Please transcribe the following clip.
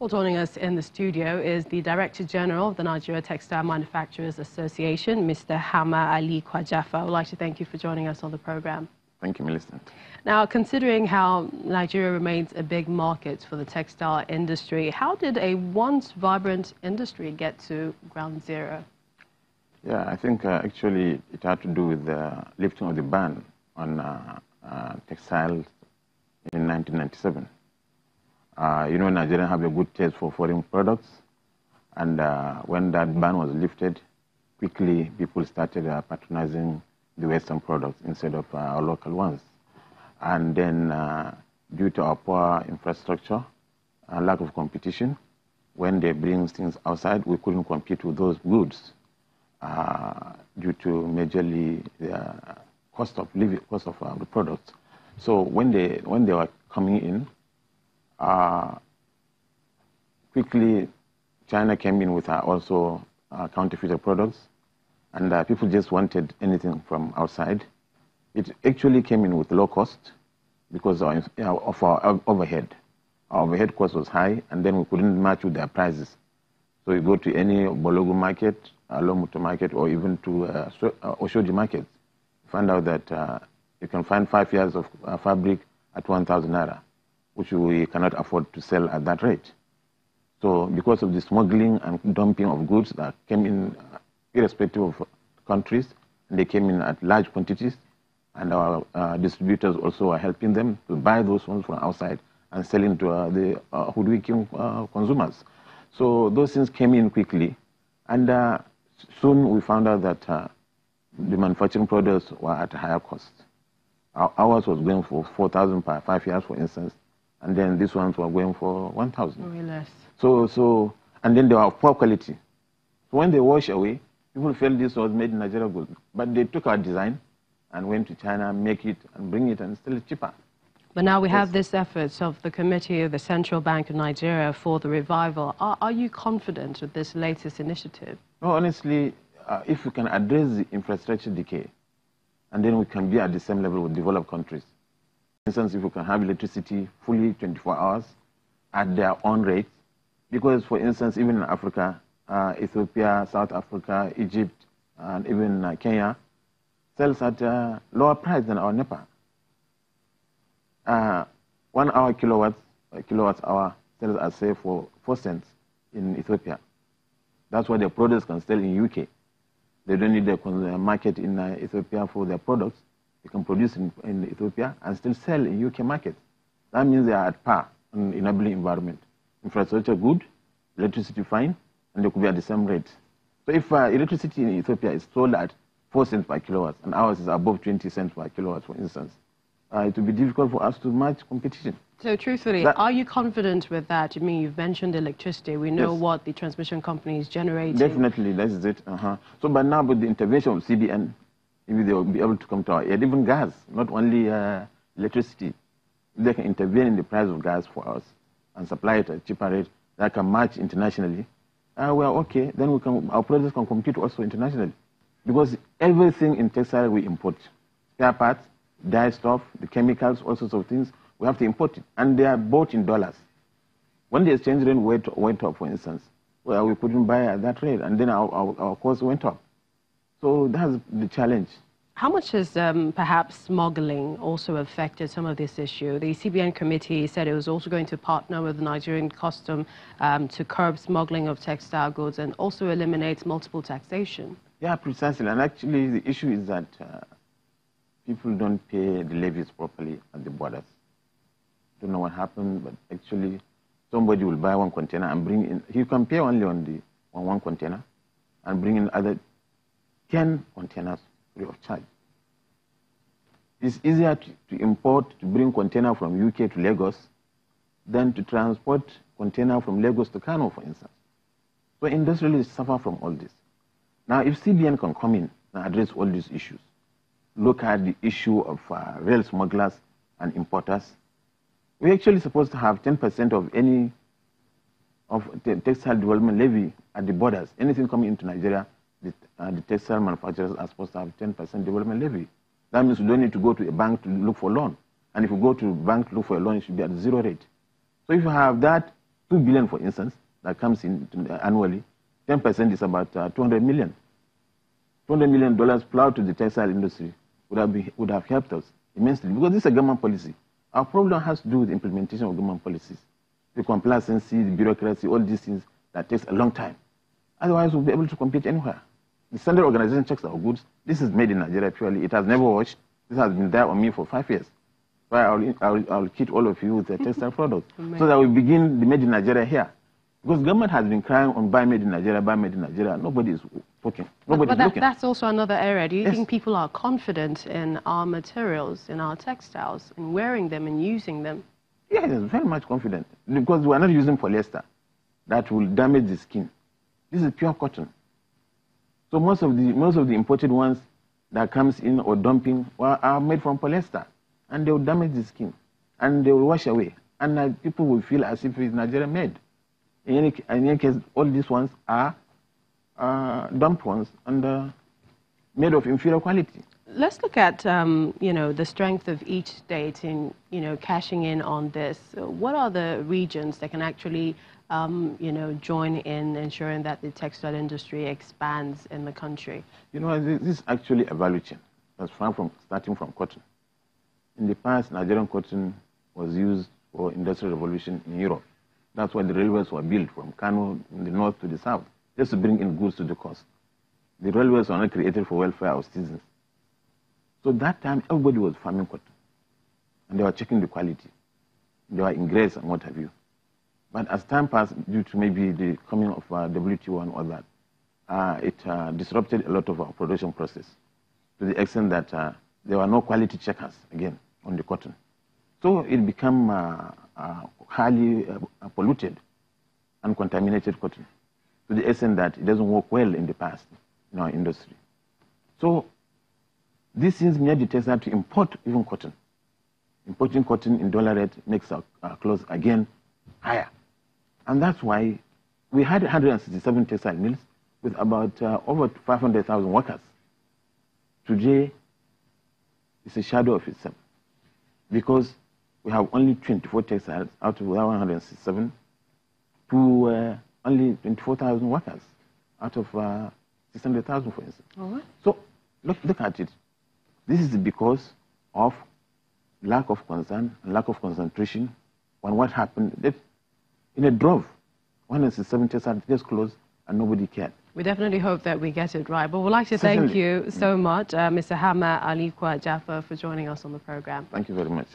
Well, joining us in the studio is the Director General of the Nigeria Textile Manufacturers Association, Mr. Hama Ali Kwajaffa. I would like to thank you for joining us on the program. Thank you, Millicent. Now, considering how Nigeria remains a big market for the textile industry, how did a once vibrant industry get to ground zero? Yeah, I think actually it had to do with the lifting of the ban on textiles in 1997. You know, Nigerians have a good taste for foreign products, and when that ban was lifted, quickly people started patronizing the Western products instead of our local ones. And then due to our poor infrastructure and lack of competition, when they bring things outside, we couldn't compete with those goods due to majorly the cost of living, cost of the products. So when they were coming in, quickly China came in with also counterfeit products, and people just wanted anything from outside. It actually came in with low cost because of our overhead. Our overhead cost was high, and then we couldn't match with their prices. So you go to any Bologu market, Lomuto market, or even to Oshoji market, you find out that you can find 5 years of fabric at 1,000 naira, which we cannot afford to sell at that rate. So because of the smuggling and dumping of goods that came in irrespective of countries, and they came in at large quantities, and our distributors also are helping them to buy those ones from outside and selling to the hoodwinking consumers. So those things came in quickly, and soon we found out that the manufacturing products were at a higher cost. Ours was going for 4,000 per 5 years, for instance, and then these ones were going for 1,000. Really less. And then they were of poor quality. So when they wash away, people felt this was made in Nigeria good, but they took our design and went to China, make it and bring it, and still cheaper. But now we have this efforts of the Committee of the Central Bank of Nigeria for the revival. Are you confident with this latest initiative? No, honestly, if we can address the infrastructure decay, and then we can be at the same level with developed countries. For instance, if we can have electricity fully 24 hours at their own rate, because, for instance, even in Africa, Ethiopia, South Africa, Egypt, and even Kenya, sells at a lower price than our NEPA. 1 hour kilowatt hour sells at, say, for 4 cents in Ethiopia. That's what their products can sell in UK. They don't need the market in Ethiopia for their products. They can produce in Ethiopia and still sell in UK market. That means they are at par in enabling environment. Infrastructure good, electricity fine, and they could be at the same rate. So if electricity in Ethiopia is sold at 4 cents per kilowatt, and ours is above 20 cents per kilowatt, for instance, it will be difficult for us to match competition. So truthfully, are you confident with that? I mean, you've mentioned electricity. We know what the transmission company is generating. Definitely, that is it. So by now, with the intervention of CBN, maybe they will be able to come to our aid. Even gas, not only electricity. They can intervene in the price of gas for us and supply it at a cheaper rate that can match internationally. We are okay. Then our products can compete also internationally. Because everything in textile we import. Spare parts, dye stuff, the chemicals, all sorts of things, we have to import it. And they are bought in dollars. When the exchange rate went up, for instance, well, we couldn't buy at that rate, and then our cost went up. So that's the challenge. How much has perhaps smuggling also affected some of this issue? The CBN committee said it was also going to partner with the Nigerian custom to curb smuggling of textile goods and also eliminate multiple taxation. Yeah, precisely. And actually, the issue is that people don't pay the levies properly at the borders. Don't know what happened, but actually, somebody will buy one container and bring in. He can pay only on one container and bring in other 10 containers free of charge. It's easier to import, to bring container from UK to Lagos than to transport container from Lagos to Kano, for instance. So industrialists suffer from all this. Now, if CBN can come in and address all these issues, look at the issue of rail smugglers and importers, we're actually supposed to have 10% of any of the textile development levy at the borders. Anything coming into Nigeria, the textile manufacturers are supposed to have 10% development levy. That means we don't need to go to a bank to look for a loan. And if you go to a bank to look for a loan, it should be at 0 rate. So if you have that, 2 billion, for instance, that comes in annually, 10% is about 200 million. $200 million plowed to the textile industry would have helped us immensely, because this is a government policy. Our problem has to do with the implementation of government policies, the complacency, the bureaucracy, all these things that takes a long time. Otherwise, we'll be able to compete anywhere. The standard organization checks our goods. This is made in Nigeria purely. It has never washed. This has been there on me for 5 years. So I'll kit all of you with the textile products so that we begin the made in Nigeria here. Because government has been crying on buy made in Nigeria, buy made in Nigeria. Nobody is working. Nobody's looking. That's also another area. Do you think people are confident in our materials, in our textiles, in wearing them and using them? Yes, very much confident. Because we are not using polyester. That will damage the skin. This is pure cotton. So most of the imported ones that comes in or dumping are made from polyester. And they will damage the skin. And they will wash away. And people will feel as if it's Nigeria made. In any case, all these ones are dumped ones and made of inferior quality. Let's look at, the strength of each state in, cashing in on this. What are the regions that can actually, join in ensuring that the textile industry expands in the country? This is actually a value chain that's starting from cotton. In the past, Nigerian cotton was used for industrial revolution in Europe. That's why the railways were built from Kano in the north to the south, just to bring in goods to the coast. The railways were not created for welfare of citizens. So that time, everybody was farming cotton. And they were checking the quality. They were in grades and what have you. But as time passed, due to maybe the coming of WTO and all that, it disrupted a lot of our production process to the extent that there were no quality checkers, again, on the cotton. So it became highly polluted and contaminated cotton to the extent that it doesn't work well in the past in our industry. So this is made the textile to import even cotton. Importing cotton in dollar rate makes our clothes again higher. And that's why we had 167 textile mills with about over 500,000 workers. Today, it's a shadow of itself because we have only 24 textiles out of 167 to only 24,000 workers out of 600,000, for instance. All right. So look at it. This is because of lack of concern and lack of concentration on what happened. In a drove, 167 textiles just closed and nobody cared. We definitely hope that we get it right. But we'd like to thank you so much, Mr. Hama Ali Kwajaffa, for joining us on the program. Thank you very much.